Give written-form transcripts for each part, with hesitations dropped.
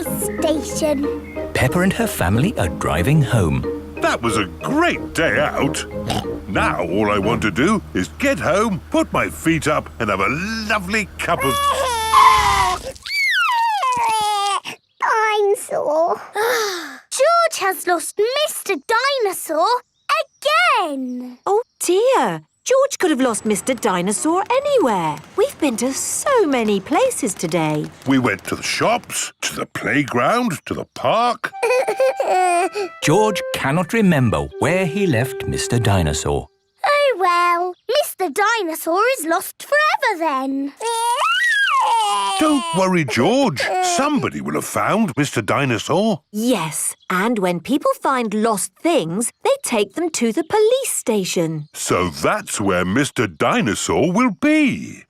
police station. Peppa and her family are driving home. That was a great day out. Now all I want to do is get home, put my feet up and have a lovely cup of... Dinosaur. George has lost Mr. Dinosaur again. Oh dear, George could have lost Mr. Dinosaur anywhere. We've been to so many places today. We went to the shops, to the playground, to the park. George cannot remember where he left Mr. Dinosaur. Oh well, Mr. Dinosaur is lost forever then. Don't worry, George. Somebody will have found Mr. Dinosaur. Yes, and when people find lost things, they take them to the police station. So that's where Mr. Dinosaur will be.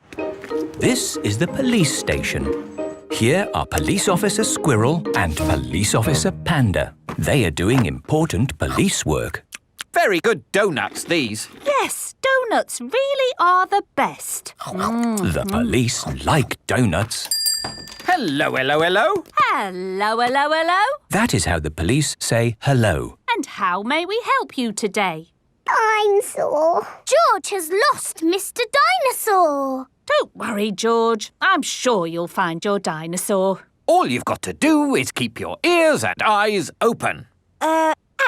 This is the police station. Here are Police Officer Squirrel and Police Officer Panda. They are doing important police work. Very good donuts, these. Yes, donuts really are the best. The police like donuts. Hello, hello, hello. Hello, hello, hello. That is how the police say hello. And how may we help you today? Dinosaur. George has lost Mr. Dinosaur. Don't worry, George. I'm sure you'll find your dinosaur. All you've got to do is keep your ears and eyes open.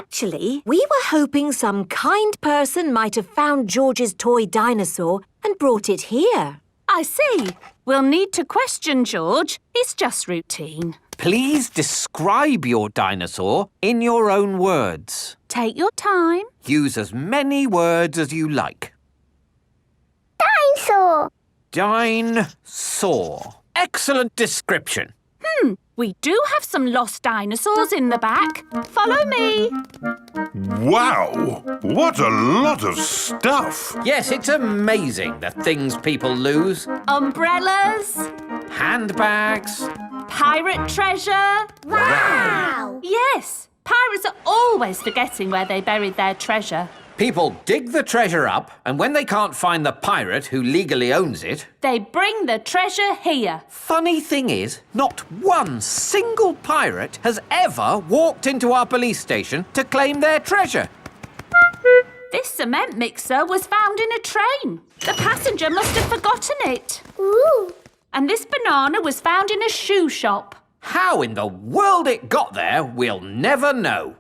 Actually, we were hoping some kind person might have found George's toy dinosaur and brought it here. I see. We'll need to question George. It's just routine. Please describe your dinosaur in your own words. Take your time. Use as many words as you like. Dinosaur. Dinosaur. Excellent description. We do have some lost dinosaurs in the back. Follow me. Wow! What a lot of stuff! Yes, it's amazing the things people lose. Umbrellas, Handbags. pirate treasure. Wow. Yes, pirates are always forgetting where they buried their treasure. People dig the treasure up, and when they can't find the pirate who legally owns it... They bring the treasure here. Funny thing is, not one single pirate has ever walked into our police station to claim their treasure. This cement mixer was found in a train. The passenger must have forgotten it. Ooh. And this banana was found in a shoe shop. How in the world it got there, we'll never know.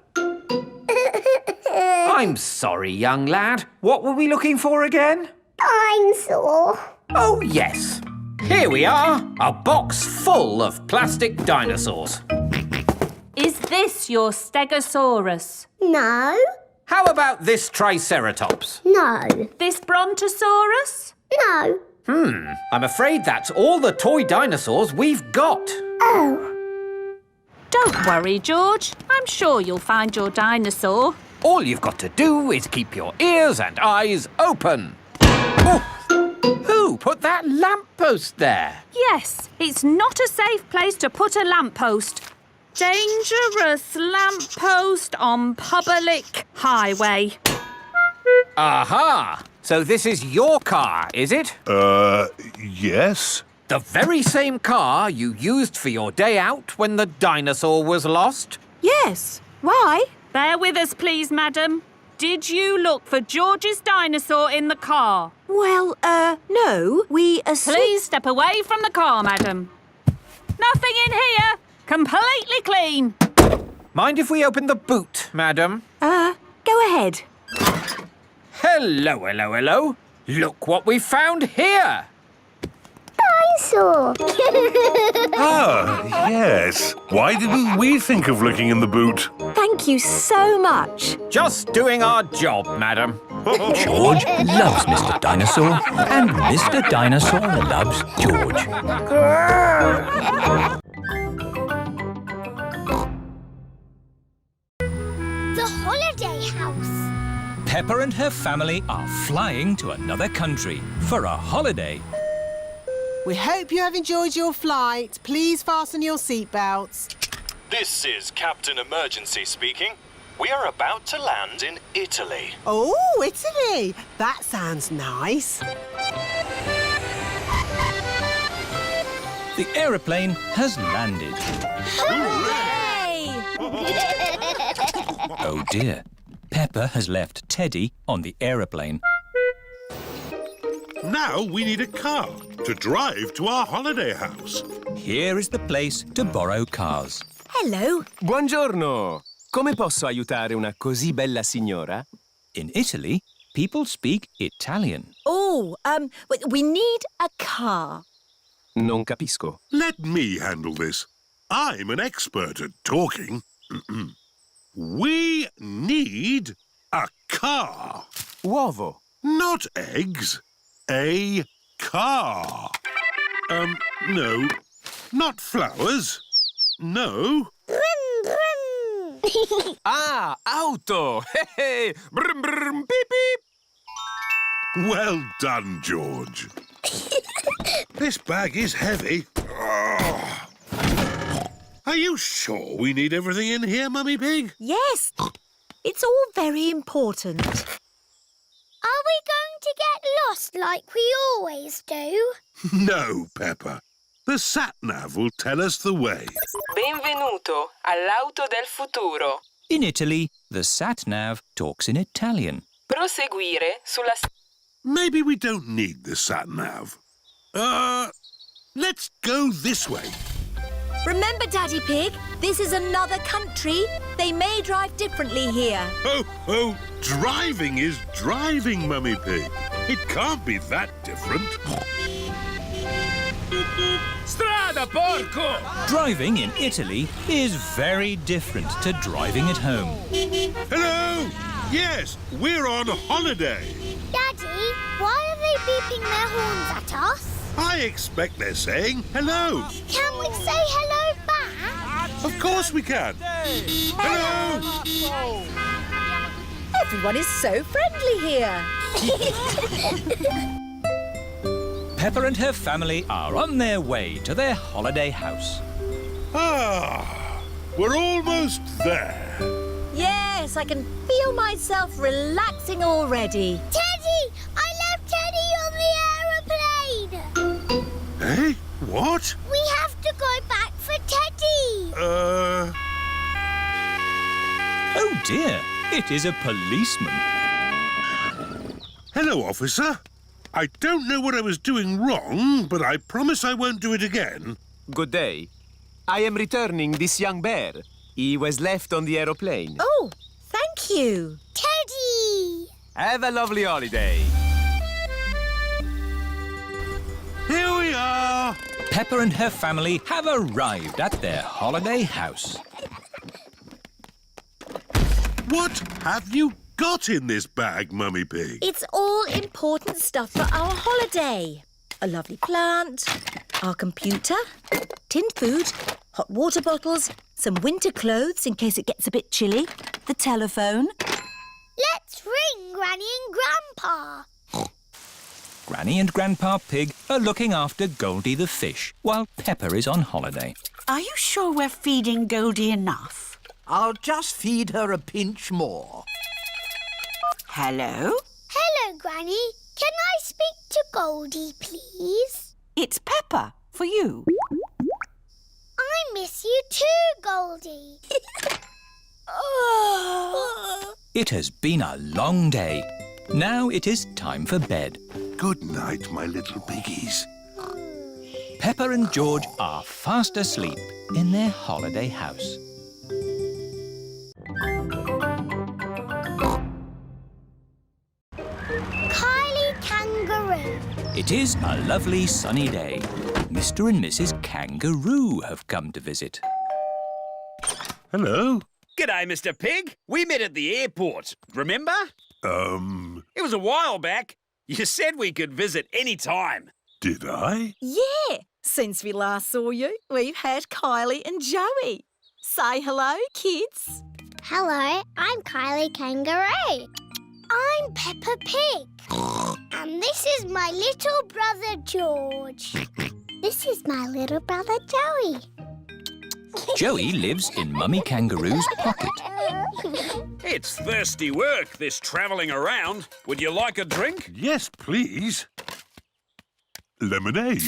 I'm sorry, young lad. What were we looking for again? Dinosaur. Oh, yes. Here we are, a box full of plastic dinosaurs. Is this your Stegosaurus? No. How about this Triceratops? No. This Brontosaurus? No. I'm afraid that's all the toy dinosaurs we've got. Oh. Don't worry, George. I'm sure you'll find your dinosaur. All you've got to do is keep your ears and eyes open. Oh, who put that lamppost there? Yes, it's not a safe place to put a lamppost. Dangerous lamppost on public highway. Aha! So this is your car, is it? Yes? The very same car you used for your day out when the dinosaur was lost? Yes. Why? Bear with us, please, madam. Did you look for George's dinosaur in the car? Well, no. Please step away from the car, madam. Nothing in here. Completely clean. Mind if we open the boot, madam? Go ahead. Hello, hello, hello. Look what we found here. Dinosaur. Ah, yes. Why didn't we think of looking in the boot? Thank you so much. Just doing our job, madam. George loves Mr. Dinosaur, and Mr. Dinosaur loves George. The holiday house. Peppa and her family are flying to another country for a holiday. We hope you have enjoyed your flight. Please fasten your seatbelts. This is Captain Emergency speaking. We are about to land in Italy. Oh, Italy! That sounds nice. The aeroplane has landed. Hooray! Oh dear. Peppa has left Teddy on the aeroplane. Now we need a car to drive to our holiday house. Here is the place to borrow cars. Hello. Buongiorno! Come posso aiutare una così bella signora? In Italy, people speak Italian. Oh, we need a car. Non capisco. Let me handle this. I'm an expert at talking. We need a car. Uovo. Not eggs. A car. No. Not flowers. No. Brum, brum. Ah, auto! Brum, brum, beep, beep. Well done, George. This bag is heavy. Oh. Are you sure we need everything in here, Mummy Pig? Yes, it's all very important. Are we going to get lost like we always do? No, Peppa. The sat-nav will tell us the way. Benvenuto all'auto del futuro. In Italy, the sat-nav talks in Italian. Proseguire sulla Maybe we don't need the sat-nav. Let's go this way. Remember, Daddy Pig, this is another country. They may drive differently here. Oh, driving is driving, Mummy Pig. It can't be that different. Strada, porco! Driving in Italy is very different to driving at home. Hello! Yes, we're on holiday. Daddy, why are they beeping their horns at us? I expect they're saying hello. Can we say hello back? Of course we can. Hello! Everyone is so friendly here. Peppa and her family are on their way to their holiday house. We're almost there. Yes, I can feel myself relaxing already. Teddy! I left Teddy on the aeroplane! Eh? What? We have to go back for Teddy! Oh dear, it is a policeman. Hello, officer. I don't know what I was doing wrong, but I promise I won't do it again. Good day. I am returning this young bear. He was left on the aeroplane. Oh, thank you. Teddy! Have a lovely holiday. Here we are. Peppa and her family have arrived at their holiday house. What have you got in this bag, Mummy Pig? It's all important stuff for our holiday. A lovely plant, our computer, tinned food, hot water bottles, some winter clothes in case it gets a bit chilly, the telephone. Let's ring Granny and Grandpa. Granny and Grandpa Pig are looking after Goldie the fish while Peppa is on holiday. Are you sure we're feeding Goldie enough? I'll just feed her a pinch more. Hello? Hello, Granny. Can I speak to Goldie, please? It's Peppa, for you. I miss you too, Goldie. It has been a long day. Now it is time for bed. Good night, my little piggies. Peppa and George are fast asleep in their holiday house. Kylie Kangaroo. It is a lovely sunny day. Mr. and Mrs. Kangaroo have come to visit. Hello. G'day, Mr. Pig. We met at the airport. Remember? It was a while back. You said we could visit any time. Did I? Yeah. Since we last saw you, we've had Kylie and Joey. Say hello, kids. Hello, I'm Kylie Kangaroo. I'm Peppa Pig. And this is my little brother George. This is my little brother Joey. Joey lives in Mummy Kangaroo's pocket. It's thirsty work, this travelling around. Would you like a drink? Yes, please. Lemonade.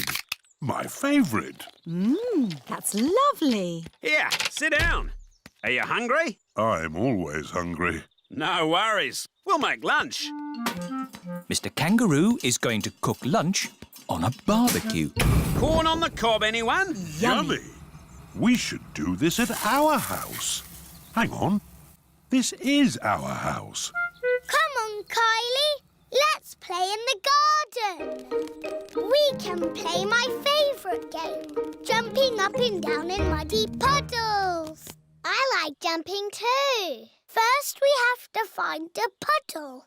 My favourite. That's lovely. Here, sit down. Are you hungry? I'm always hungry. No worries. We'll make lunch. Mr Kangaroo is going to cook lunch on a barbecue. Corn on the cob, anyone? Yummy. We should do this at our house. Hang on. This is our house. Come on, Kylie. Let's play in the garden. We can play my favourite game, jumping up and down in muddy puddles. I like jumping too. First, we have to find a puddle.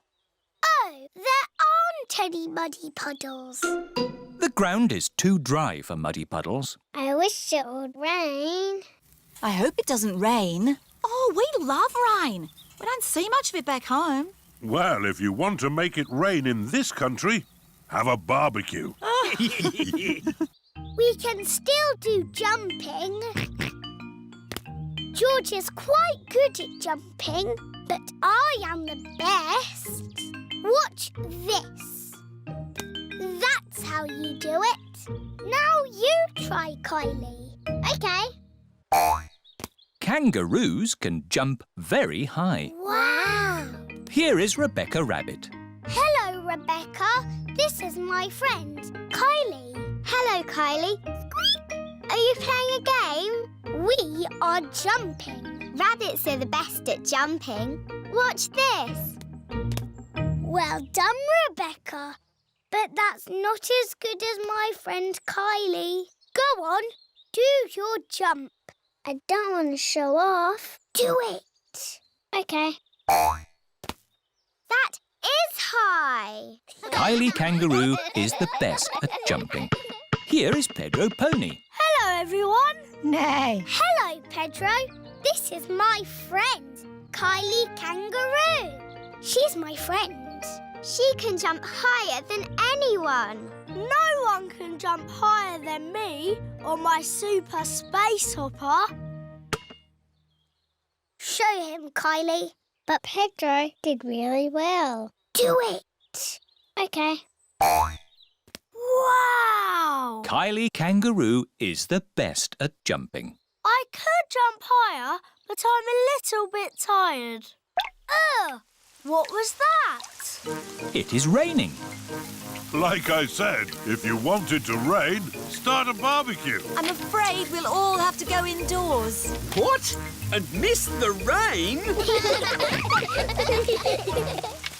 Oh, there aren't any muddy puddles. The ground is too dry for muddy puddles. I wish it would rain. I hope it doesn't rain. Oh, we love rain. We don't see much of it back home. Well, if you want to make it rain in this country, have a barbecue. We can still do jumping. George is quite good at jumping, but I am the best. Watch this. That's how you do it. Now you try, Kylie. OK. Kangaroos can jump very high. Wow. Here is Rebecca Rabbit. Hello, Rebecca. This is my friend, Kylie. Hello, Kylie. Squeak. Are you playing a game? We are jumping. Rabbits are the best at jumping. Watch this. Well done, Rebecca. But that's not as good as my friend Kylie. Go on, do your jump. I don't want to show off. Do it. OK. That is high. Kylie Kangaroo is the best at jumping. Here is Pedro Pony. Hello, everyone. Nay. Hello, Pedro. This is my friend, Kylie Kangaroo. She's my friend. She can jump higher than anyone. No one can jump higher than me or my super space hopper. Show him, Kylie. But Pedro did really well. Do it. OK. Wow! Kylie Kangaroo is the best at jumping. I could jump higher, but I'm a little bit tired. Ugh! What was that? It is raining. Like I said, if you want it to rain, start a barbecue. I'm afraid we'll all have to go indoors. What? And miss the rain?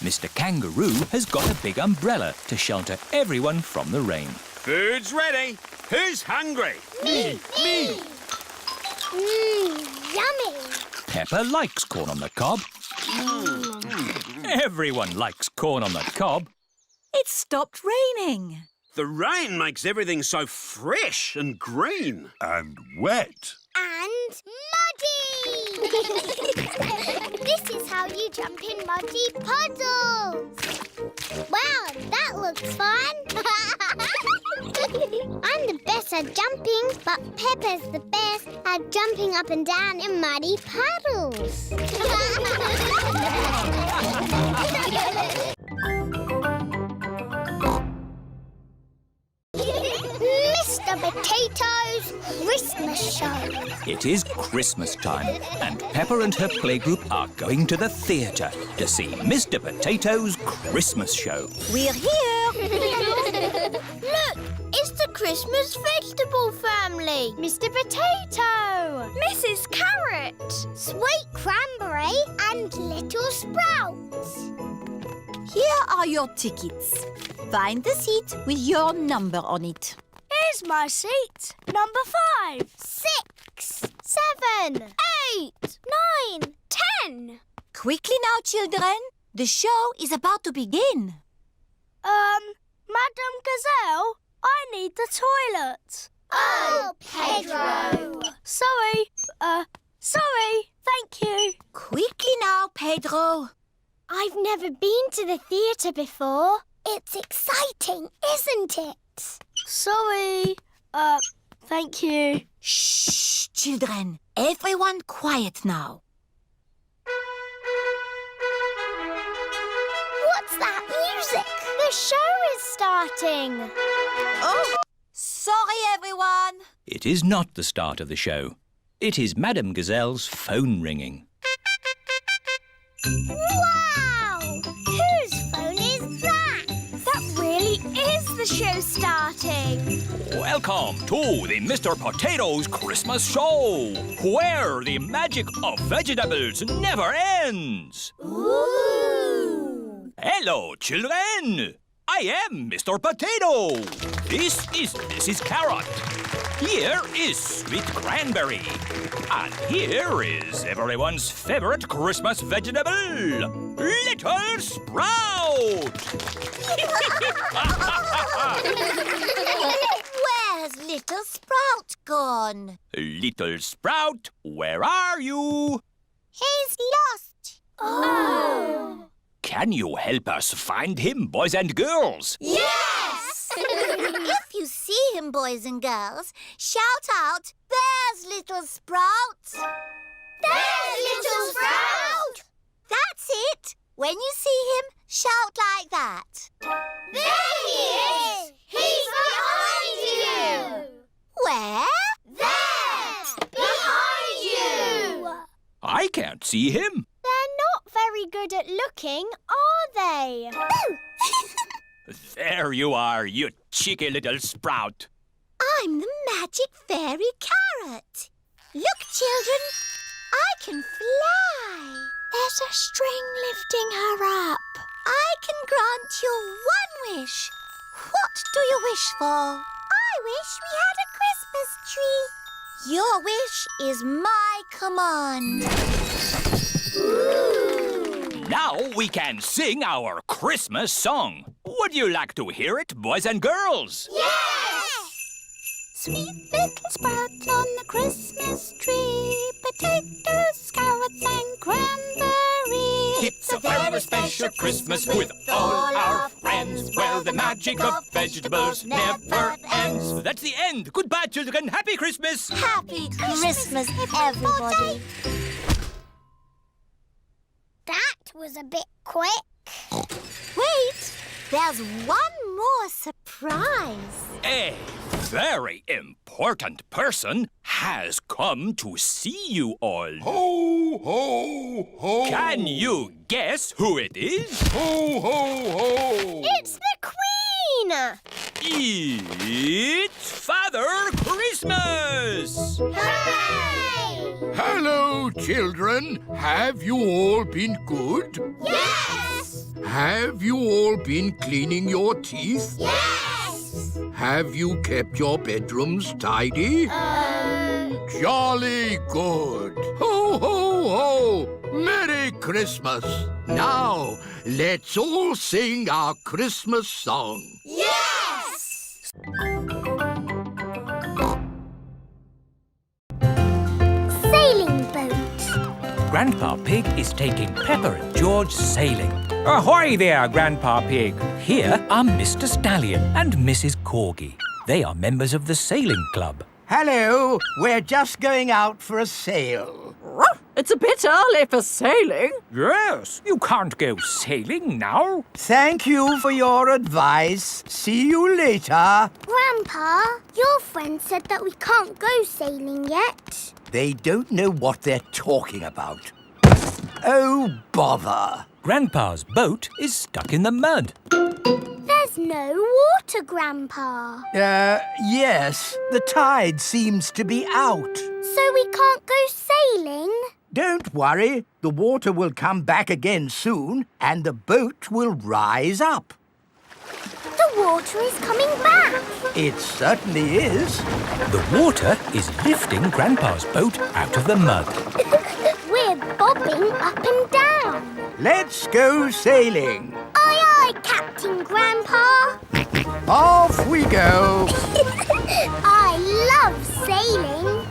Mr Kangaroo has got a big umbrella to shelter everyone from the rain. Food's ready. Who's hungry? Me! Yummy! Peppa likes corn on the cob. Everyone likes corn on the cob. It stopped raining. The rain makes everything so fresh and green. And wet. And muddy! This is how you jump in muddy puddles. Wow, that looks fun. I'm the best at jumping, but Peppa's the best at jumping up and down in muddy puddles. Mr. Potato's Christmas Show. It is Christmas time, and Peppa and her playgroup are going to the theatre to see Mr Potato's Christmas show. We're here. Look, it's the Christmas vegetable family. Mr. Potato, Mrs. Carrot, Sweet Cranberry and Little Sprouts. Here are your tickets. Find the seat with your number on it. Here's my seat. Number 5, 6, 7, 8, 9, 10. Quickly now, children. The show is about to begin. Madam Gazelle, I need the toilet. Oh, Pedro. Sorry. Thank you. Quickly now, Pedro. I've never been to the theatre before. It's exciting, isn't it? Sorry. Thank you. Shh, children. Everyone quiet now. What's that music? The show is starting. Oh, sorry It is not the start of the show. It is Madame Gazelle's phone ringing. Wow! Whose phone is that? That really is the show starting. Welcome to the Mr. Potatoes Christmas Show, where the magic of vegetables never ends. Ooh! Hello, children. I am Mr. Potato. This is Mrs. Carrot. Here is Sweet Cranberry. And here is everyone's favorite Christmas vegetable, Little Sprout. Where's Little Sprout gone? Little Sprout, where are you? He's lost. Oh! Can you help us find him, boys and girls? Yes! If you see him, boys and girls, shout out, "There's Little Sprout!" There's Little Sprout! That's it. When you see him, shout like that. There he is! He's behind you! Where? There! Behind you! I can't see him. They're not very good at looking, are they? There you are, you cheeky little sprout. I'm the magic fairy carrot. Look, children, I can fly. There's a string lifting her up. I can grant you one wish. What do you wish for? I wish we had a Christmas tree. Your wish is my command. Now we can sing our Christmas song. Would you like to hear it, boys and girls? Yes! Sweet little sprouts on the Christmas tree, potatoes, carrots and cranberries. It's a very special Christmas with all our friends, where the magic of vegetables never ends. That's the end. Goodbye, children. Happy Christmas. Happy Christmas, everybody. That was a bit quick. Wait, there's one more surprise. A very important person has come to see you all. Ho, ho, ho. Can you guess who it is? Ho, ho, ho. It's the Queen! It's Father Christmas! Hooray! Hello, children. Have you all been good? Yes! Have you all been cleaning your teeth? Yes! Have you kept your bedrooms tidy? Jolly good. Ho, ho, ho! Merry Christmas. Now, let's all sing our Christmas song. Yes! Sailing boat. Grandpa Pig is taking Peppa and George sailing. Ahoy there, Grandpa Pig. Here are Mr. Stallion and Mrs. Corgi. They are members of the sailing club. Hello, we're just going out for a sail. It's a bit early for sailing. Yes, you can't go sailing now. Thank you for your advice. See you later. Grandpa, your friend said that we can't go sailing yet. They don't know what they're talking about. Oh, bother. Grandpa's boat is stuck in the mud. There's no water, Grandpa. Yes, the tide seems to be out. So we can't go sailing? Don't worry, the water will come back again soon and the boat will rise up. The water is coming back. It certainly is. The water is lifting Grandpa's boat out of the mud. We're bobbing up and down. Let's go sailing. Aye, aye, Captain Grandpa. Off we go. I love sailing.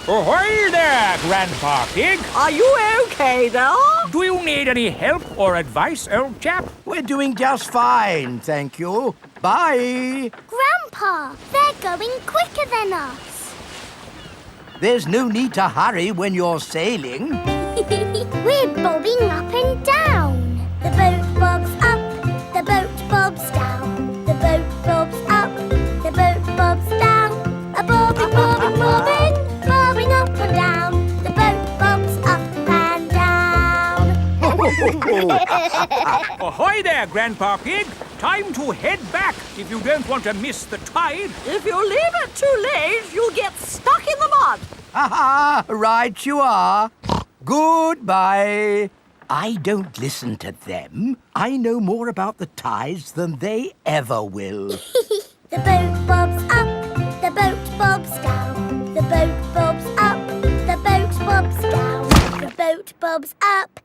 Ahoy there, Grandpa Pig. Are you okay there? Do you need any help or advice, old chap? We're doing just fine, thank you. Bye. Grandpa, they're going quicker than us. There's no need to hurry when you're sailing. We're bobbing up and down. The boat bobs up, the boat bobs down. The boat bobs up, the boat Ahoy there, Grandpa Pig. Time to head back if you don't want to miss the tide. If you leave it too late, you'll get stuck in the mud. Ha-ha! Right you are. Goodbye. I don't listen to them. I know more about the tides than they ever will. The boat bobs up, the boat bobs down. The boat bobs up, the boat bobs down. The boat bobs up.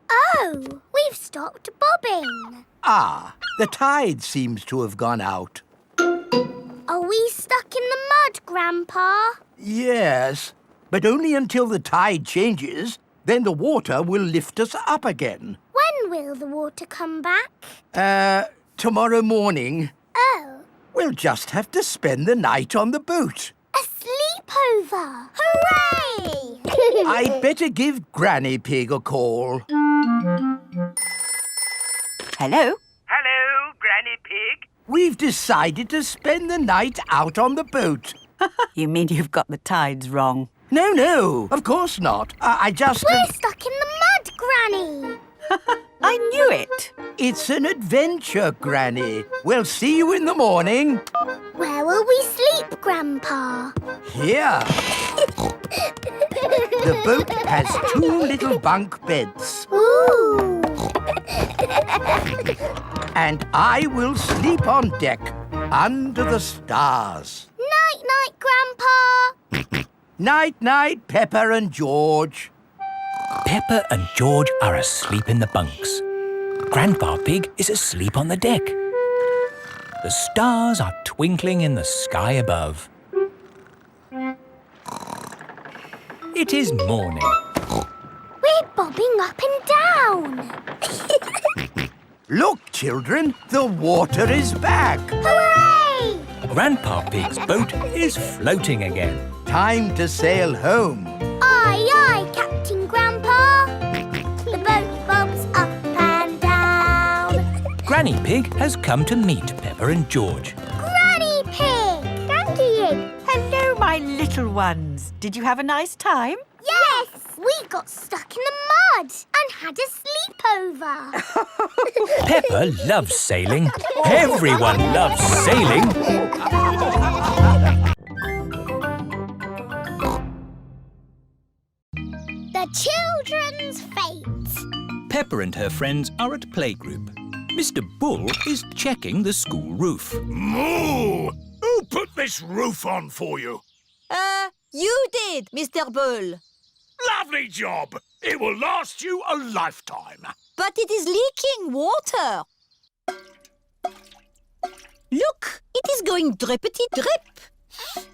Oh, we've stopped bobbing. Ah, the tide seems to have gone out. Are we stuck in the mud, Grandpa? Yes, but only until the tide changes. Then the water will lift us up again. When will the water come back? Tomorrow morning. Oh. We'll just have to spend the night on the boat. A sleepover! Hooray! I'd better give Granny Pig a call. Hello? Hello, Granny Pig. We've decided to spend the night out on the boat. You mean you've got the tides wrong? No, of course not. I just... We're stuck in the mud, Granny. I knew it. It's an adventure, Granny. We'll see you in the morning. Where will we sleep, Grandpa? Here. The boat has 2 little bunk beds. Ooh. And I will sleep on deck, under the stars. Night-night, Grandpa. Night-night, Peppa and George. Peppa and George are asleep in the bunks. Grandpa Pig is asleep on the deck. The stars are twinkling in the sky above. It is morning. We're bobbing up and down. Look, children, the water is back. Hooray! Grandpa Pig's boat is floating again. Time to sail home. Aye, aye, Captain Grandpa. The boat bobs up and down. Granny Pig has come to meet Peppa and George. Granny Pig! Granny! Hello, my little ones. Did you have a nice time? Yes! We got stuck in the mud and had a sleepover. Peppa loves sailing. Everyone loves sailing. The children's fate. Peppa and her friends are at playgroup. Mr. Bull is checking the school roof. Moo! Who put this roof on for you? You did, Mr. Bull. Lovely job. It will last you a lifetime. But it is leaking water. Look, it is going drippity-drip.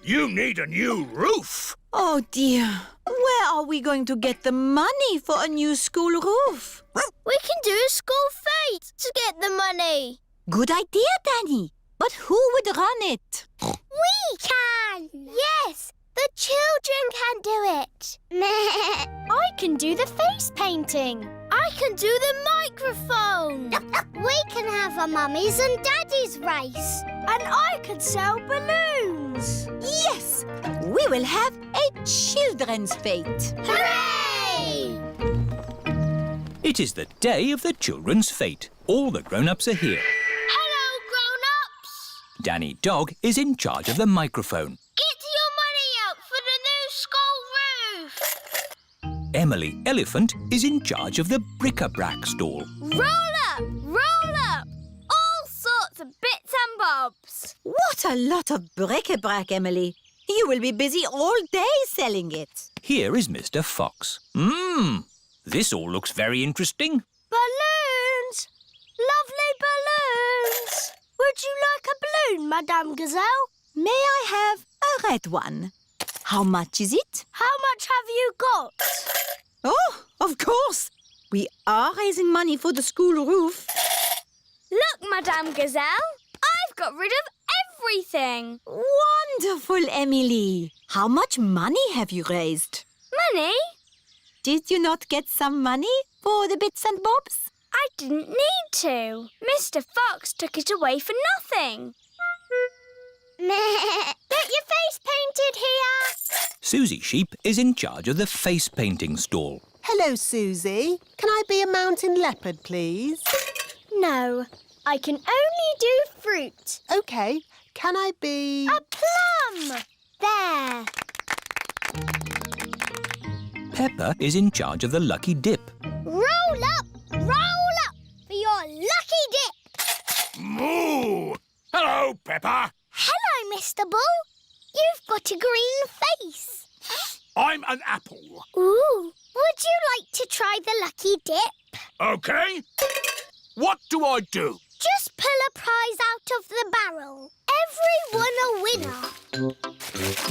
You need a new roof. Oh, dear. Where are we going to get the money for a new school roof? We can do a school fete to get the money. Good idea, Danny. But who would run it? We can. Yes, the children can do it. I can do the face painting. I can do the microphone. We can have a mummies and daddies race. And I can sell balloons. Yes, we will have a children's fete. Hooray! It is the day of the children's fete. All the grown-ups are here. Hello, grown-ups. Danny Dog is in charge of the microphone. Get your money out for the new school roof. Emily Elephant is in charge of the bric-a-brac stall. Roll up, roll up. All sorts of bits and bobs. What a lot of bric-a-brac, Emily. You will be busy all day selling it. Here is Mr. Fox. This all looks very interesting. Balloons! Lovely balloons! Would you like a balloon, Madame Gazelle? May I have a red one? How much is it? How much have you got? Oh, of course. We are raising money for the school roof. Look, Madame Gazelle. I've got rid of everything. Wonderful, Emily. How much money have you raised? Money? Did you not get some money for the bits and bobs? I didn't need to. Mr. Fox took it away for nothing. Get your face painted here. Suzy Sheep is in charge of the face painting stall. Hello, Suzy. Can I be a mountain leopard, please? No, I can only do fruit. OK. Can I be... A plum! There. Peppa is in charge of the lucky dip. Roll up for your lucky dip. Moo! Hello, Peppa. Hello, Mr. Bull. You've got a green face. I'm an apple. Ooh, would you like to try the lucky dip? OK. What do I do? Just pull a prize out of the barrel. Everyone a winner.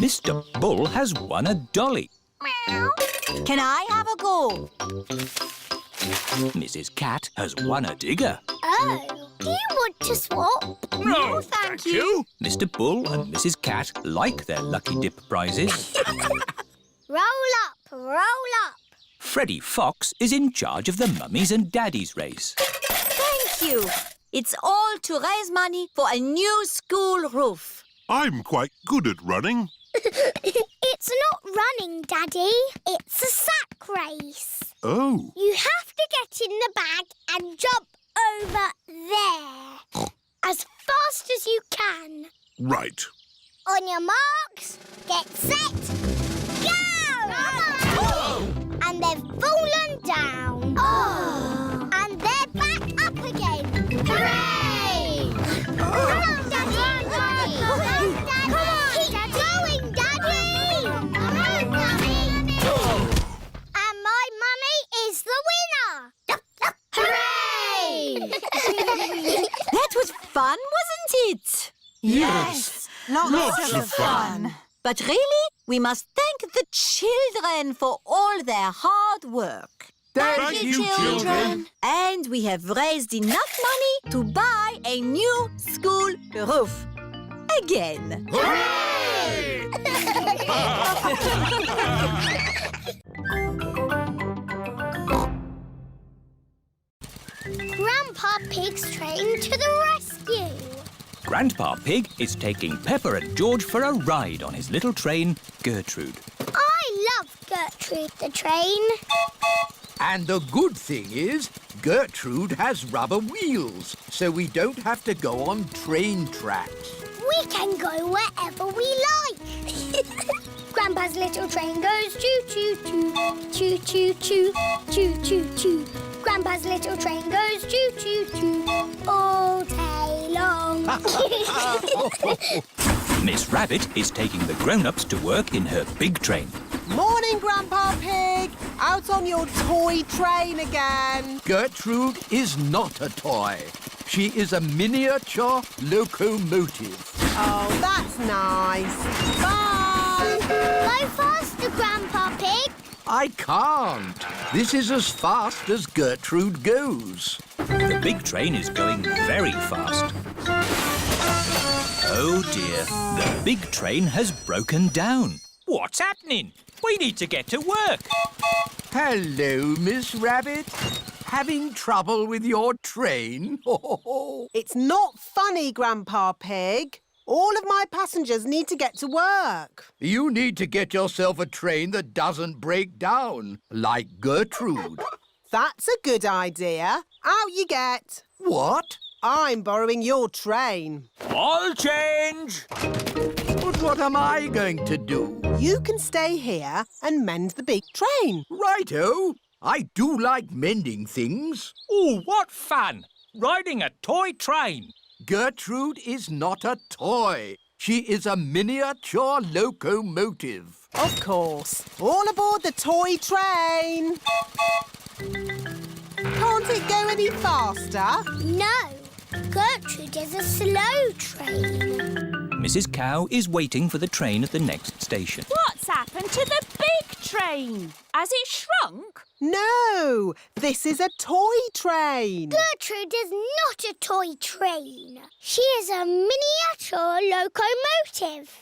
Mr. Bull has won a dolly. Meow. Can I have a go? Mrs. Cat has won a digger. Oh, do you want to swap? No, thank you. Mr. Bull and Mrs. Cat like their lucky dip prizes. Roll up. Freddie Fox is in charge of the mummies and daddies race. Thank you. It's all to raise money for a new school roof. I'm quite good at running. It's not running, Daddy. It's a sack race. Oh. You have to get in the bag and jump over there. As fast as you can. Right. On your marks, get set, go! And they've fallen down. Oh. And they're back up again. Hooray! Come on, Daddy! Come on, Daddy! Keep going, Daddy! Come on, Daddy! And my mummy is the winner! Hooray! That was fun, wasn't it? Yes. Lots of fun. But really, we must thank the children for all their hard work. Thank you, children. And we have raised enough money to buy a new school roof. Again. Hooray! Grandpa Pig's train to the rescue. Grandpa Pig is taking Peppa and George for a ride on his little train, Gertrude. I love Gertrude the train. And the good thing is, Gertrude has rubber wheels, so we don't have to go on train tracks. We can go wherever we like. Grandpa's little train goes choo-choo-choo, choo-choo-choo, choo-choo-choo. Grandpa's little train goes choo-choo-choo all day long. Miss Rabbit is taking the grown-ups to work in her big train. Morning, Grandpa Pig. Out on your toy train again. Gertrude is not a toy. She is a miniature locomotive. Oh, that's nice. Bye. Go faster, Grandpa Pig. I can't. This is as fast as Gertrude goes. The big train is going very fast. Oh dear, the big train has broken down. What's happening? We need to get to work. Hello, Miss Rabbit. Having trouble with your train? It's not funny, Grandpa Pig. All of my passengers need to get to work. You need to get yourself a train that doesn't break down, like Gertrude. That's a good idea. Out you get. What? I'm borrowing your train. I'll change. But what am I going to do? You can stay here and mend the big train. Righto. I do like mending things. Oh, what fun! Riding a toy train. Gertrude is not a toy. She is a miniature locomotive. Of course. All aboard the toy train. Can't it go any faster? No. Gertrude is a slow train. Mrs. Cow is waiting for the train at the next station. What's happened to the big train? Has it shrunk? No, this is a toy train. Gertrude is not a toy train. She is a miniature locomotive.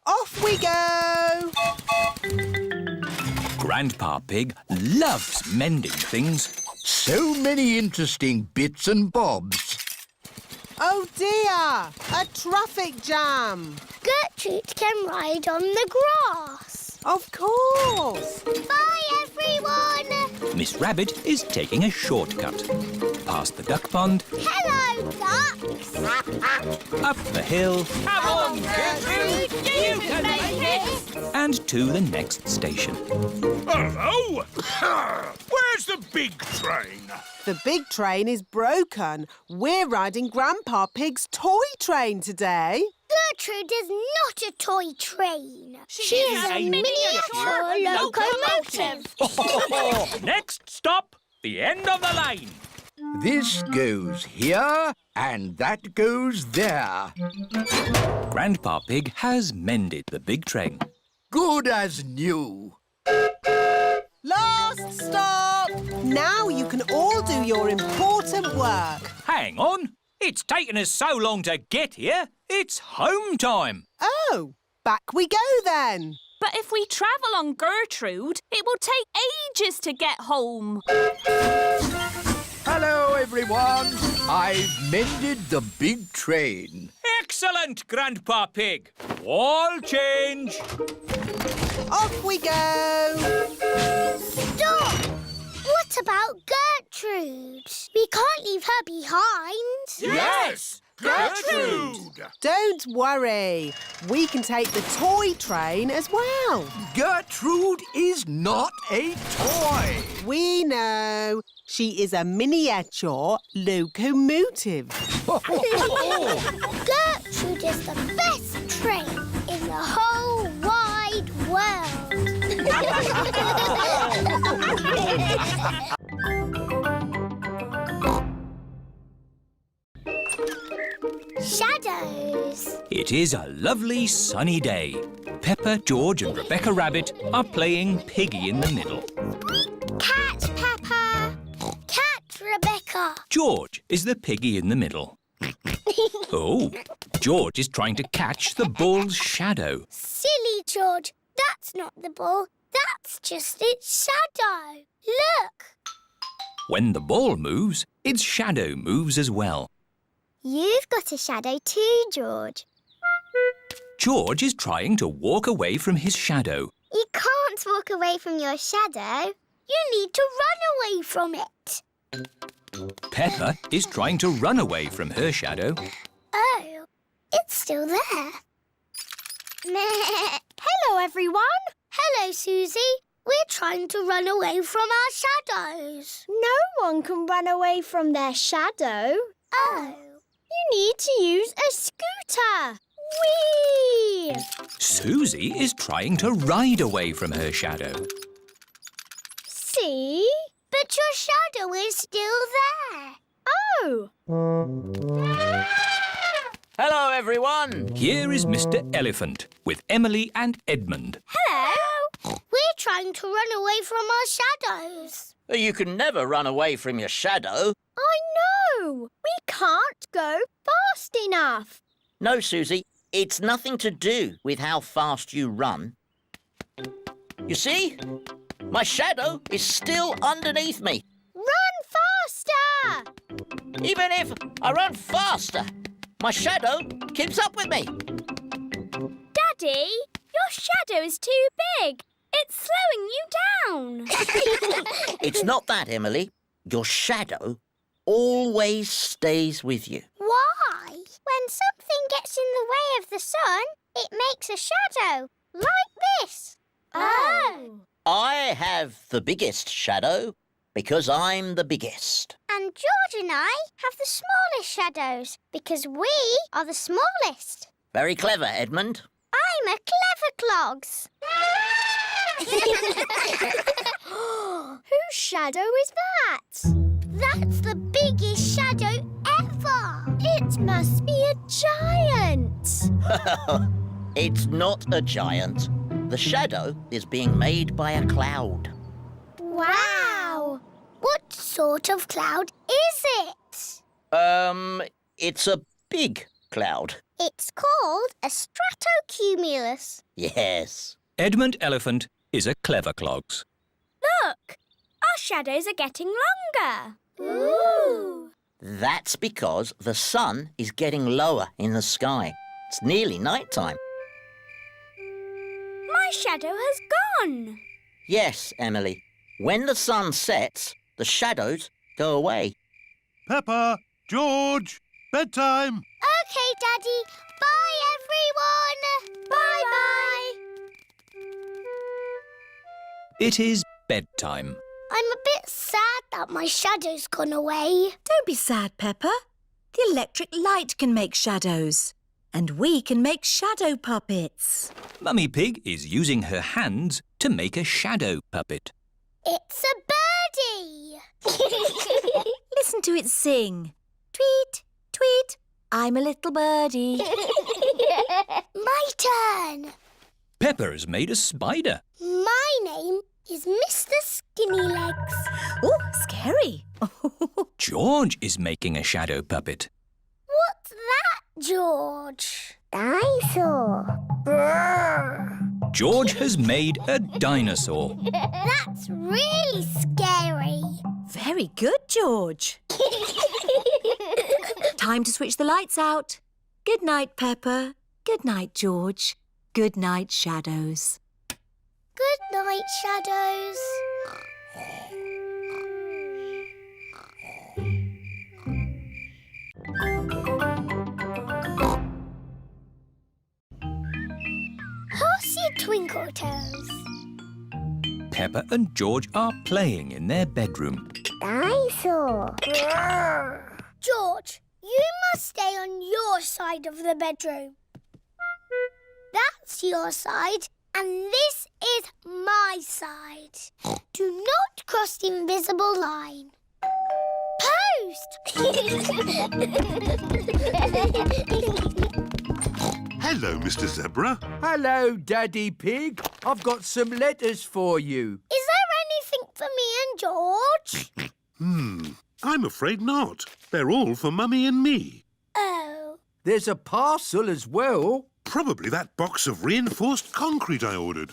Off we go. Grandpa Pig loves mending things. So many interesting bits and bobs. Oh dear, a traffic jam. Gertrude can ride on the grass. Of course. Bye, everyone. Miss Rabbit is taking a shortcut. Past the duck pond, Hello, ducks. up the hill, Come on, Gertrude! You can make it! and to the next station. Hello! Where's the big train? The big train is broken. We're riding Grandpa Pig's toy train today. Gertrude is not a toy train. She is a miniature locomotive. Next stop, the end of the line. This goes here, and that goes there. Grandpa Pig has mended the big train. Good as new. Last stop! Now you can all do your important work. Hang on, it's taken us so long to get here. It's home time. Oh, back we go then. But if we travel on Gertrude, it will take ages to get home. Hello, everyone. I've mended the big train. Excellent, Grandpa Pig. All change. Off we go. Stop! What about Gertrude? We can't leave her behind. Yes! Gertrude! Don't worry. We can take the toy train as well. Gertrude is not a toy. We know. She is a miniature locomotive. Gertrude is the best train in the whole wide world. Shadows. It is a lovely sunny day. Peppa, George and Rebecca Rabbit are playing Piggy in the middle. Cat Peppa. Cat Rebecca. George is the piggy in the middle. Oh, George is trying to catch the ball's shadow. Silly George. That's not the ball. That's just its shadow. Look. When the ball moves, its shadow moves as well. You've got a shadow too, George. George is trying to walk away from his shadow. You can't walk away from your shadow. You need to run away from it. Peppa is trying to run away from her shadow. Oh, it's still there. Meh. Hello, everyone. Hello, Suzy. We're trying to run away from our shadows. No one can run away from their shadow. Oh. You need to use a scooter. Whee! Suzy is trying to ride away from her shadow. See? But your shadow is still there. Oh! Hello, everyone. Here is Mr. Elephant with Emily and Edmund. Hello. We're trying to run away from our shadows. You can never run away from your shadow. I know! We can't go fast enough. No, Suzy, it's nothing to do with how fast you run. You see? My shadow is still underneath me. Run faster! Even if I run faster, my shadow keeps up with me. Daddy, your shadow is too big. It's slowing you down. It's not that, Emily. Your shadow always stays with you. Why? When something gets in the way of the sun, it makes a shadow, like this. Oh. I have the biggest shadow because I'm the biggest. And George and I have the smallest shadows because we are the smallest. Very clever, Edmund. I'm a clever clogs. Whose shadow is that? That's the biggest shadow ever. It must be a giant. It's not a giant. The shadow is being made by a cloud. Wow. What sort of cloud is it? It's a big cloud. It's called a stratocumulus. Yes. Edmund Elephant is a clever clogs. Look, our shadows are getting longer. Ooh. That's because the sun is getting lower in the sky. It's nearly night time. My My shadow has gone. Yes, Emily. When the sun sets, the shadows go away. Peppa, George, bedtime. OK, Daddy. Bye, everyone. Bye-bye. It is bedtime. I'm a bit sad that my shadow's gone away. Don't be sad, Peppa. The electric light can make shadows. And we can make shadow puppets. Mummy Pig is using her hands to make a shadow puppet. It's a birdie. Listen to it sing. Tweet, tweet, I'm a little birdie. My turn. Peppa has made a spider. My name is Mr. Skinny Legs. Oh, scary. George is making a shadow puppet. What's that, George? Dinosaur. George has made a dinosaur. That's really scary. Very good, George. Time to switch the lights out. Good night, Peppa. Good night, George. Good night, shadows. Good night, shadows. Horsey Twinkle Toes. Peppa and George are playing in their bedroom. Dinosaur. George, you must stay on your side of the bedroom. That's your side, and this is my side. Do not cross the invisible line. Post! Hello, Mr. Zebra. Hello, Daddy Pig. I've got some letters for you. Is there anything for me and George? I'm afraid not. They're all for Mummy and me. Oh. There's a parcel as well. Probably that box of reinforced concrete I ordered.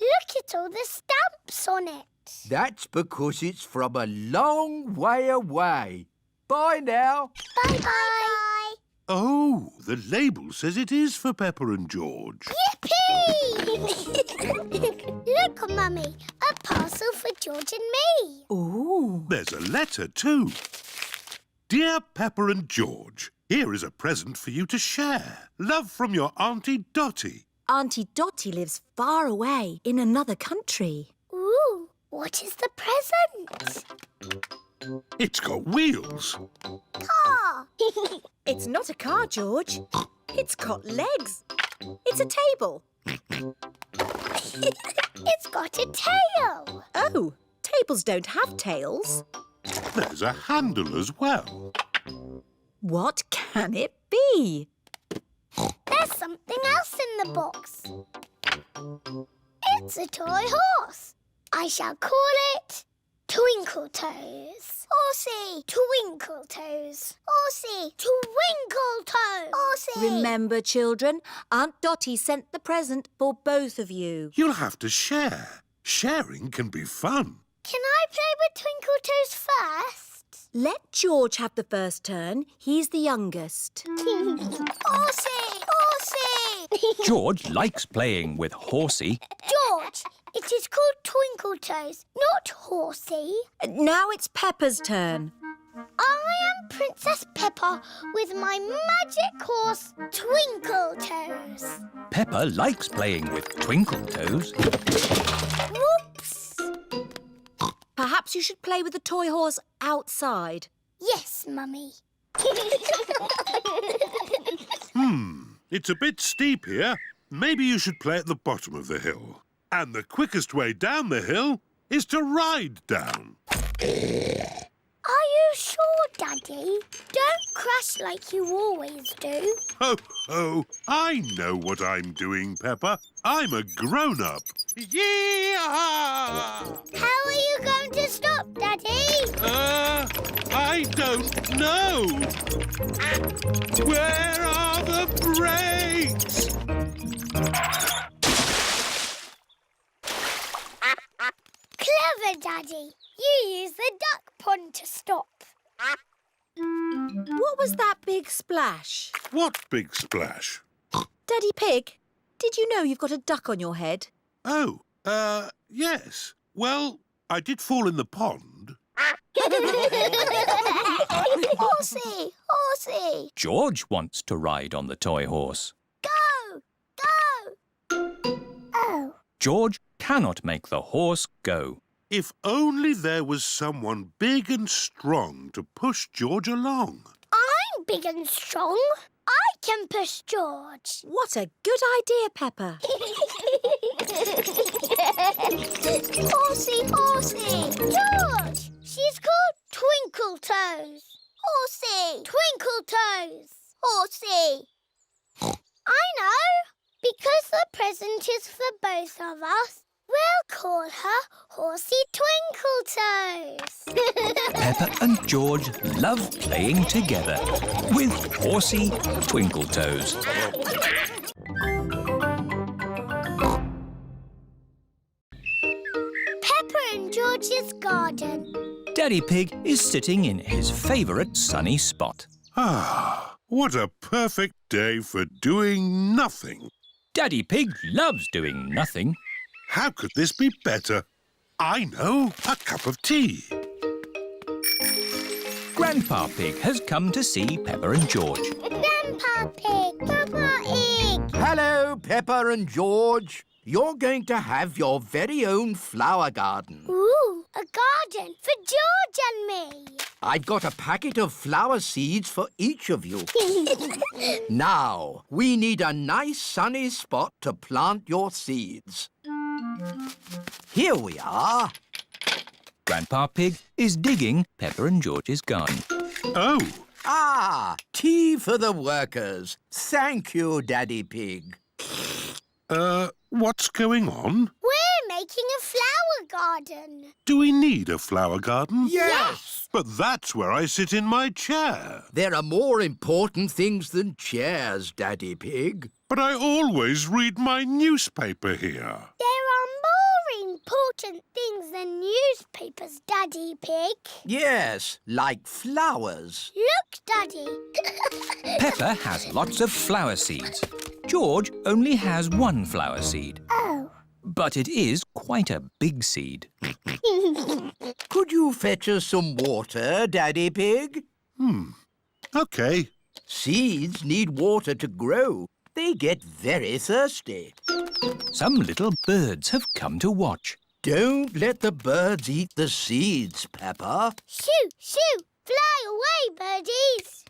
Look at all the stamps on it. That's because it's from a long way away. Bye now. Bye-bye. Oh, the label says it is for Peppa and George. Yippee! Look, Mummy, a parcel for George and me. Ooh. There's a letter too. Dear Peppa and George, here is a present for you to share. Love from your Auntie Dotty. Auntie Dotty lives far away in another country. Ooh, what is the present? It's got wheels. Car. It's not a car, George. It's got legs. It's a table. It's got a tail. Oh, tables don't have tails. There's a handle as well. What can it be? There's something else in the box. It's a toy horse. I shall call it Twinkle Toes. Horsey, Twinkle Toes. Horsey, Twinkle Toes. Horsey. Remember, children, Aunt Dotty sent the present for both of you. You'll have to share. Sharing can be fun. Can I play with Twinkle Toes first? Let George have the first turn. He's the youngest. Horsey! Horsey! George likes playing with Horsey. George, it is called Twinkle Toes, not Horsey. Now it's Peppa's turn. I am Princess Peppa with my magic horse, Twinkle Toes. Peppa likes playing with Twinkle Toes. Whoops! Perhaps you should play with the toy horse outside. Yes, Mummy. It's a bit steep here. Maybe you should play at the bottom of the hill. And the quickest way down the hill is to ride down. Are you sure, Daddy? Don't crash like you always do. Ho, ho! I know what I'm doing, Peppa. I'm a grown-up. Yee-haw! How are you going to stop, Daddy? I don't know. Where are the brakes? Clever, Daddy. You use the duck pond to stop. What was that big splash? What big splash? Daddy Pig, did you know you've got a duck on your head? Oh, yes. Well, I did fall in the pond. Horsey! Horsey! George wants to ride on the toy horse. Go! Go! Oh. George cannot make the horse go. If only there was someone big and strong to push George along. I'm big and strong. I can push George. What a good idea, Peppa. Horsey, Horsey! George! She's called Twinkle Toes. Horsey! Twinkle Toes! Horsey! I know! Because the present is for both of us, we'll call her Horsey Twinkle Toes. Peppa and George love playing together with Horsey Twinkle Toes. Peppa and George's garden. Daddy Pig is sitting in his favourite sunny spot. Ah, what a perfect day for doing nothing. Daddy Pig loves doing nothing. How could this be better? I know, a cup of tea. Grandpa Pig has come to see Peppa and George. Grandpa Pig, Peppa Pig. Hello, Peppa and George. You're going to have your very own flower garden. Ooh, a garden for George and me. I've got a packet of flower seeds for each of you. Now, we need a nice sunny spot to plant your seeds. Here we are. Grandpa Pig is digging Peppa and George's garden. Oh. Ah, tea for the workers. Thank you, Daddy Pig. What's going on? We're making a flower garden. Do we need a flower garden? Yes! But that's where I sit in my chair. There are more important things than chairs, Daddy Pig. But I always read my newspaper here. There are more important things than newspapers, Daddy Pig. Yes, like flowers. Look, Daddy. Peppa has lots of flower seeds. George only has one flower seed. Oh. But it is quite a big seed. Could you fetch us some water, Daddy Pig? OK. Seeds need water to grow. They get very thirsty. Some little birds have come to watch. Don't let the birds eat the seeds, Peppa. Shoo, shoo! Fly away, birdies!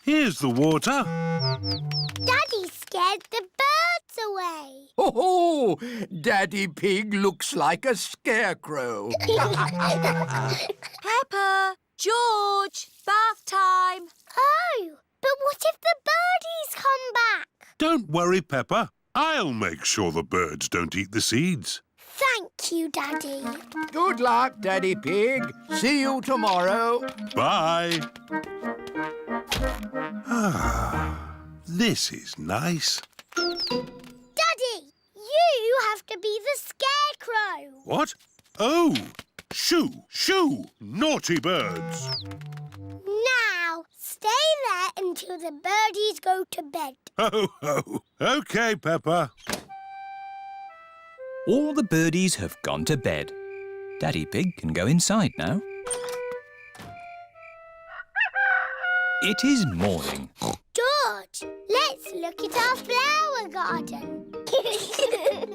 Here's the water. Daddy scared the birds away. Oh, Daddy Pig looks like a scarecrow. Peppa! George! Bath time! Oh, but what if the birdies come back? Don't worry, Peppa. I'll make sure the birds don't eat the seeds. Thank you, Daddy. Good luck, Daddy Pig. See you tomorrow. Bye. This is nice. Daddy, you have to be the scarecrow. What? Oh! Shoo! Shoo! Naughty birds! Now, stay there until the birdies go to bed. Ho, ho! OK, Peppa. All the birdies have gone to bed. Daddy Pig can go inside now. It is morning. George, let's look at our flower garden.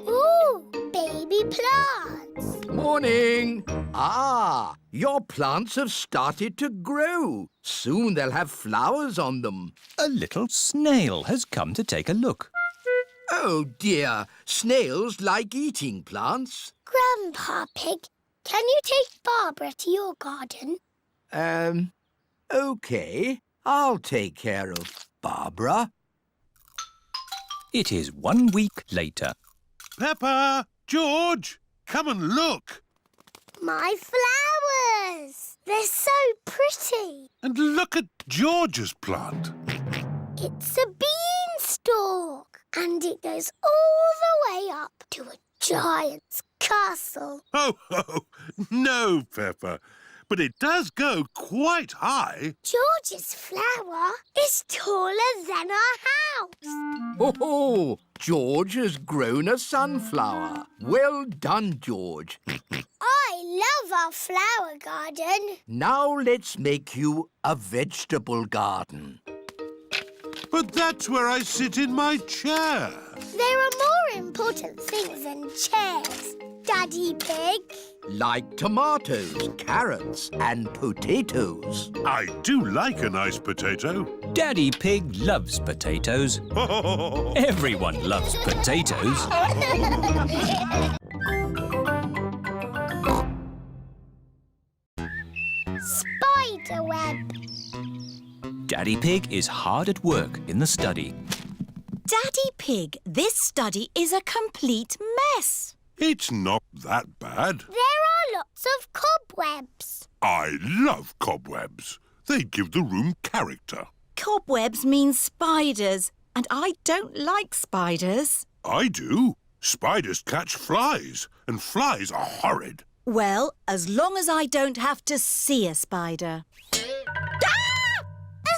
Ooh, baby plants. Morning. Ah, your plants have started to grow. Soon they'll have flowers on them. A little snail has come to take a look. Oh, dear. Snails like eating plants. Grandpa Pig, can you take Barbara to your garden? OK. I'll take care of Barbara. It is 1 week later. Peppa! George! Come and look! My flowers! They're so pretty. And look at George's plant. It's a beanstalk, and it goes all the way up to a giant's castle. Oh, ho! No, Peppa. But it does go quite high. George's flower is taller than our house. Oh, George has grown a sunflower. Well done, George. I love our flower garden. Now let's make you a vegetable garden. But that's where I sit in my chair. There are more important things than chairs, Daddy Pig. Like tomatoes, carrots and potatoes. I do like a nice potato. Daddy Pig loves potatoes. Everyone loves potatoes. Spider web. Daddy Pig is hard at work in the study. Daddy Pig, this study is a complete mess. It's not that bad. There are lots of cobwebs. I love cobwebs. They give the room character. Cobwebs mean spiders, and I don't like spiders. I do. Spiders catch flies, and flies are horrid. Well, as long as I don't have to see a spider. A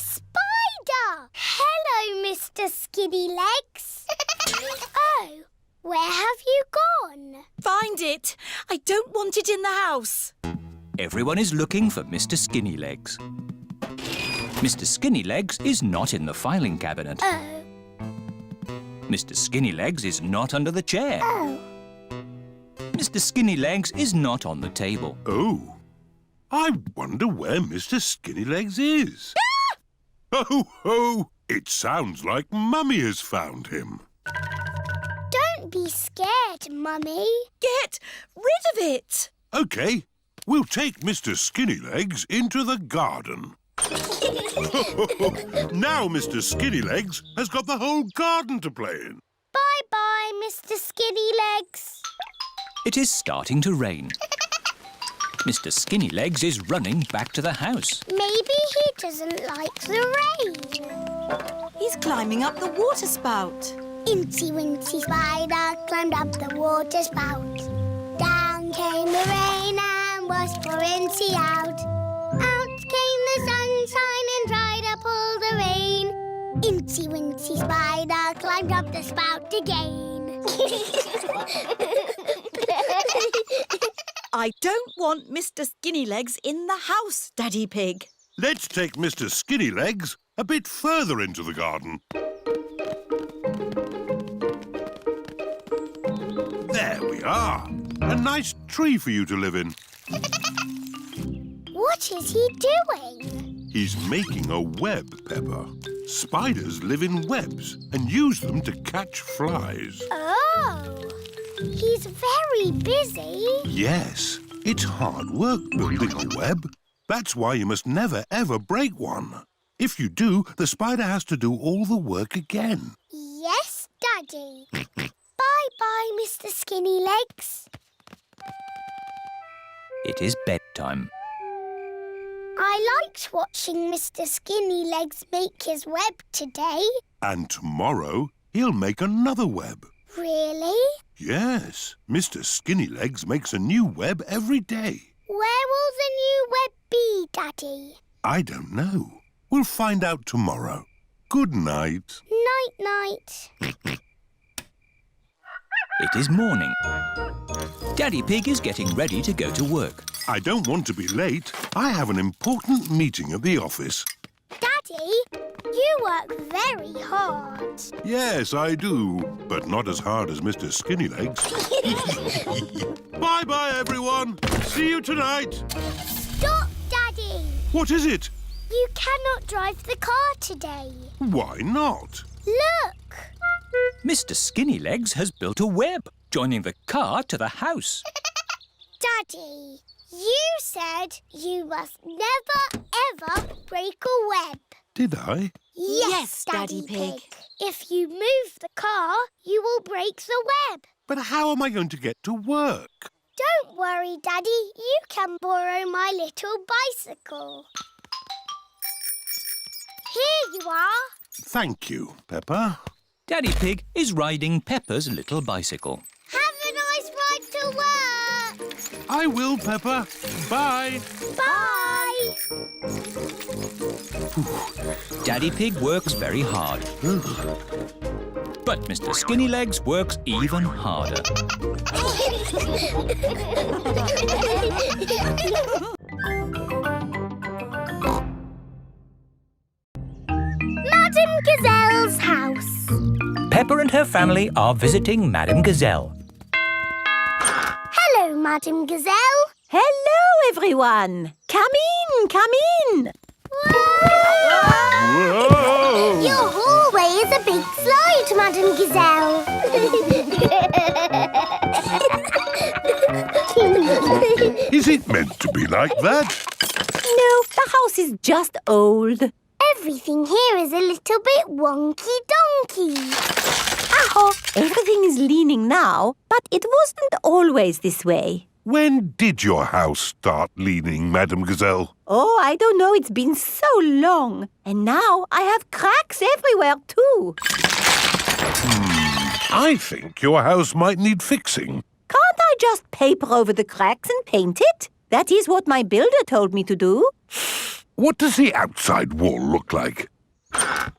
spider! Hello, Mr. Skinny Legs. Oh, where have you gone? Find it. I don't want it in the house. Everyone is looking for Mr. Skinnylegs. Mr. Skinnylegs is not in the filing cabinet. Oh. Mr. Skinnylegs is not under the chair. Oh. Mr. Skinnylegs is not on the table. Oh, I wonder where Mr. Skinnylegs is. Ho, ho! It sounds like Mummy has found him. Don't be scared, Mummy. Get rid of it. OK, we'll take Mr. Skinnylegs into the garden. Now Mr. Skinnylegs has got the whole garden to play in. Bye-bye, Mr. Skinny Legs. It is starting to rain. Mr. Skinnylegs is running back to the house. Maybe he doesn't like the rain. He's climbing up the water spout. Incy Wincy Spider climbed up the water spout. Down came the rain and washed poor Incy out. Out came the sunshine and dried up all the rain. Incy Wincy Spider climbed up the spout again. I don't want Mr. Skinnylegs in the house, Daddy Pig. Let's take Mr. Skinnylegs a bit further into the garden. There we are. A nice tree for you to live in. What is he doing? He's making a web, Peppa. Spiders live in webs and use them to catch flies. Oh, he's very busy. Yes, it's hard work building a web. That's why you must never, ever break one. If you do, the spider has to do all the work again. Yes, Daddy. Bye-bye, Mr. Skinny Legs. It is bedtime. I liked watching Mr. Skinny Legs make his web today. And tomorrow, he'll make another web. Really? Yes, Mr. Skinnylegs makes a new web every day. Where will the new web be, Daddy? I don't know. We'll find out tomorrow. Good night. Night-night. It is morning. Daddy Pig is getting ready to go to work. I don't want to be late. I have an important meeting at the office. Daddy, you work very hard. Yes, I do, but not as hard as Mr. Skinnylegs. Bye-bye, everyone. See you tonight. Stop, Daddy. What is it? You cannot drive the car today. Why not? Look. Mr. Skinnylegs has built a web, joining the car to the house. Daddy, you said you must never, ever break a web. Did I? Yes, Daddy Pig. If you move the car, you will break the web. But how am I going to get to work? Don't worry, Daddy. You can borrow my little bicycle. Here you are. Thank you, Peppa. Daddy Pig is riding Peppa's little bicycle. Have a nice ride to work. I will, Peppa. Bye. Bye. Daddy Pig works very hard. But Mr Skinnylegs works even harder. Madame Gazelle's house. Peppa and her family are visiting Madame Gazelle. Hello, Madame Gazelle. Hello, everyone. Come in. Whoa! Your hallway is a big slide, Madame Gazelle. Is it meant to be like that? No, the house is just old. Everything here is a little bit wonky-donkey. Oh, everything is leaning now, but it wasn't always this way. When did your house start leaning, Madame Gazelle? Oh, I don't know. It's been so long. And now I have cracks everywhere too. I think your house might need fixing. Can't I just paper over the cracks and paint it? That is what my builder told me to do. What does the outside wall look like? Ah,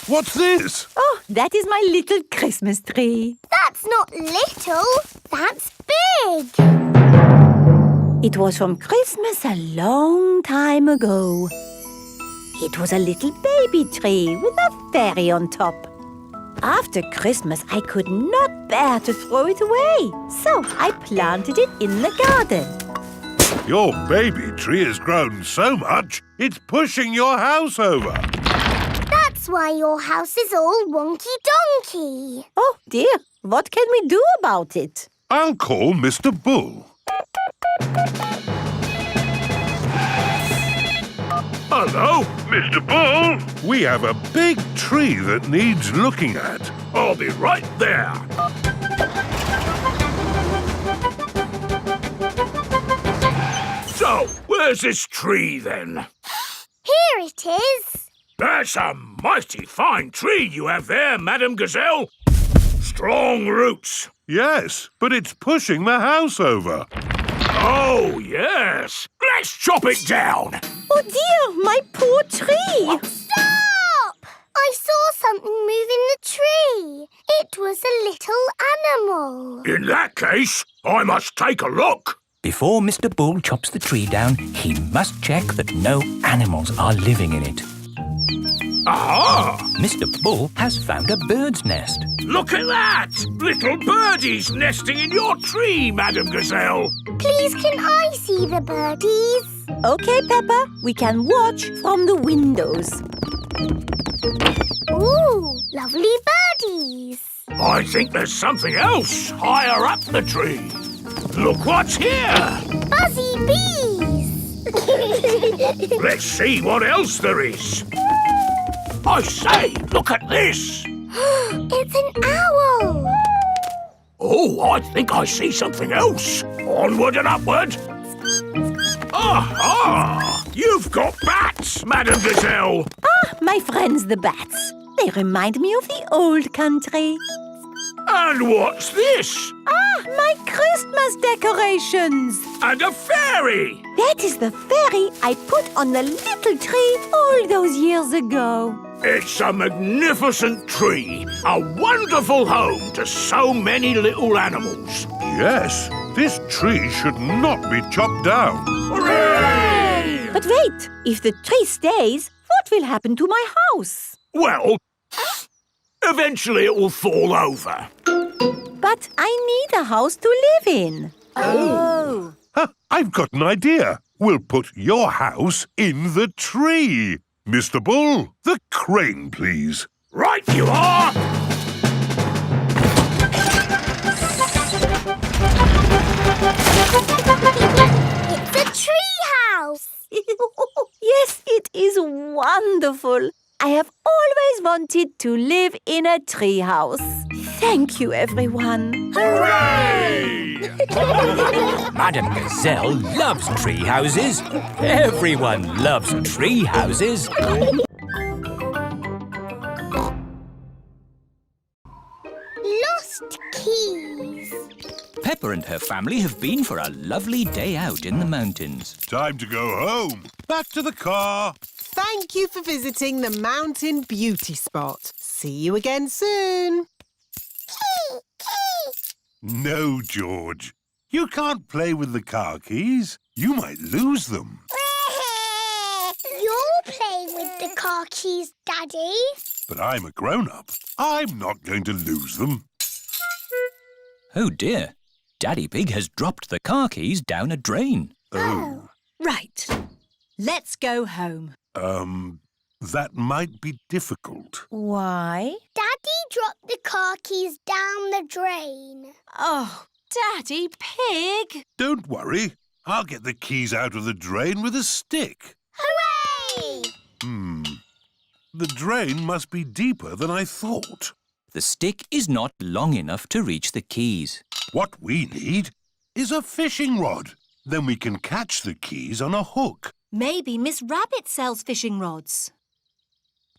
what's this? Oh, that is my little Christmas tree. That's not little, that's big. It was from Christmas a long time ago. It was a little baby tree with a fairy on top. After Christmas, I could not bear to throw it away, so I planted it in the garden. Your baby tree has grown so much, it's pushing your house over. That's why your house is all wonky-donkey. Oh, dear. What can we do about it? I'll call Mr. Bull. Hello, Mr. Bull. We have a big tree that needs looking at. I'll be right there. So, where's this tree then? Here it is. That's a mighty fine tree you have there, Madame Gazelle. Strong roots. Yes, but it's pushing the house over. Oh, yes. Let's chop it down. Oh, dear, my poor tree. Stop! I saw something move in the tree. It was a little animal. In that case, I must take a look. Before Mr Bull chops the tree down, he must check that no animals are living in it. Aha! Mr Bull has found a bird's nest. Look at that! Little birdies nesting in your tree, Madame Gazelle. Please, can I see the birdies? OK, Peppa. We can watch from the windows. Ooh, lovely birdies. I think there's something else higher up the tree. Look what's here! Buzzy bees. Let's see what else there is. I say, look at this. It's an owl. Oh, I think I see something else. Onward and upward. Aha! You've got bats, Madame Gazelle. Ah, my friends the bats. They remind me of the old country. And what's this? Ah, my Christmas decorations. And a fairy. That is the fairy I put on the little tree all those years ago. It's a magnificent tree. A wonderful home to so many little animals. Yes, this tree should not be chopped down. Hooray! But wait, if the tree stays, what will happen to my house? Well, eventually it will fall over. But I need a house to live in. Oh. Huh, I've got an idea. We'll put your house in the tree. Mr. Bull, the crane, please. Right you are! It's a tree house. Yes, it is wonderful. I have always wanted to live in a tree house. Thank you, everyone. Hooray! Madame Gazelle loves tree houses. Everyone loves tree houses. Lost keys. Peppa and her family have been for a lovely day out in the mountains. Time to go home. Back to the car. Thank you for visiting the Mountain Beauty Spot. See you again soon. No, George. You can't play with the car keys. You might lose them. You're playing with the car keys, Daddy. But I'm a grown-up. I'm not going to lose them. Oh dear, Daddy Pig has dropped the car keys down a drain. Oh. Right. Let's go home. That might be difficult. Why? Daddy dropped the car keys down the drain. Oh, Daddy Pig! Don't worry. I'll get the keys out of the drain with a stick. Hooray! The drain must be deeper than I thought. The stick is not long enough to reach the keys. What we need is a fishing rod. Then we can catch the keys on a hook. Maybe Miss Rabbit sells fishing rods.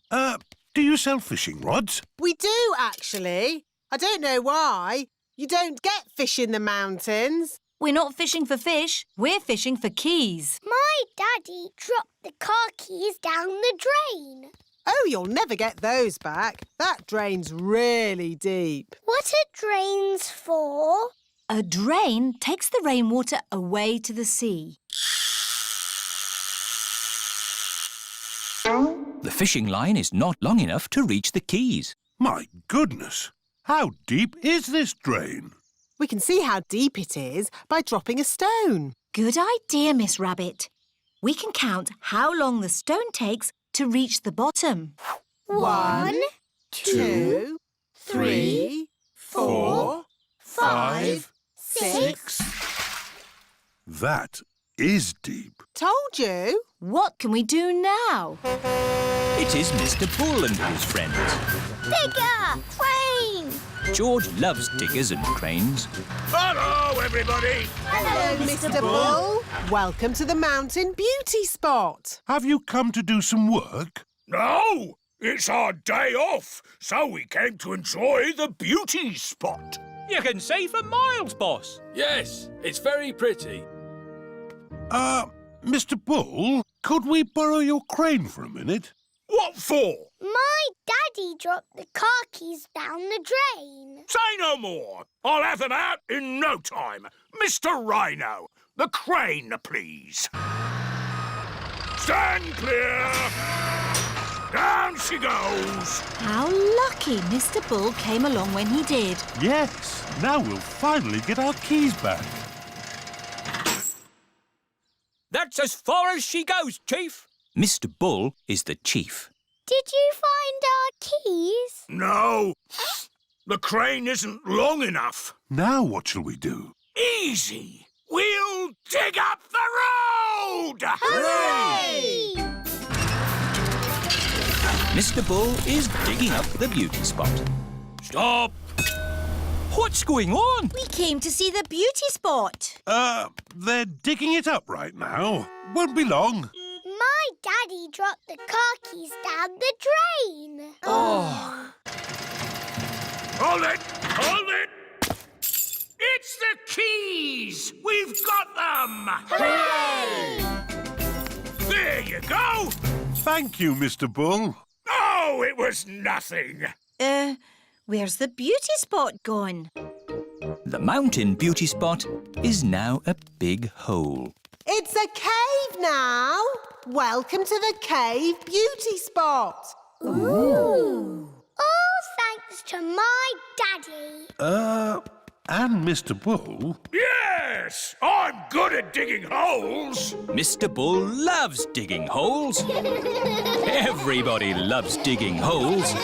Do you sell fishing rods? We do, actually. I don't know why. You don't get fish in the mountains. We're not fishing for fish. We're fishing for keys. My Daddy dropped the car keys down the drain. Oh, you'll never get those back. That drain's really deep. What are drains for? A drain takes the rainwater away to the sea. The fishing line is not long enough to reach the keys. My goodness! How deep is this drain? We can see how deep it is by dropping a stone. Good idea, Miss Rabbit. We can count how long the stone takes to reach the bottom. 1, 2, 3, 4, 5, 6. That is deep. Told you. What can we do now? It is Mr. Bull and his friends. Digger! Crane! George loves diggers and cranes. Hello, everybody. Hello, Mr. Bull. Welcome to the Mountain Beauty Spot. Have you come to do some work? No, it's our day off, so we came to enjoy the beauty spot. You can see for miles, boss. Yes, it's very pretty. Mr. Bull, could we borrow your crane for a minute? What for? My Daddy dropped the car keys down the drain. Say no more. I'll have them out in no time. Mr. Rhino, the crane, please. Stand clear. Down she goes. How lucky Mr. Bull came along when he did. Yes. Now we'll finally get our keys back. That's as far as she goes, Chief. Mr. Bull is the chief. Did you find our keys? No. The crane isn't long enough. Now what shall we do? Easy. We'll dig up the road! Hooray! Mr. Bull is digging up the beauty spot. Stop! What's going on? We came to see the beauty spot. They're digging it up right now. Won't be long. My Daddy dropped the car keys down the drain. Oh. Hold it! Hold it! It's the keys! We've got them! Hooray! There you go! Thank you, Mr. Bull. Oh, it was nothing. Where's the beauty spot gone? The mountain beauty spot is now a big hole. It's a cave now. Welcome to the cave beauty spot. Ooh. All thanks to my Daddy. And Mr. Bull? Yes! I'm good at digging holes! Mr. Bull loves digging holes. Everybody loves digging holes.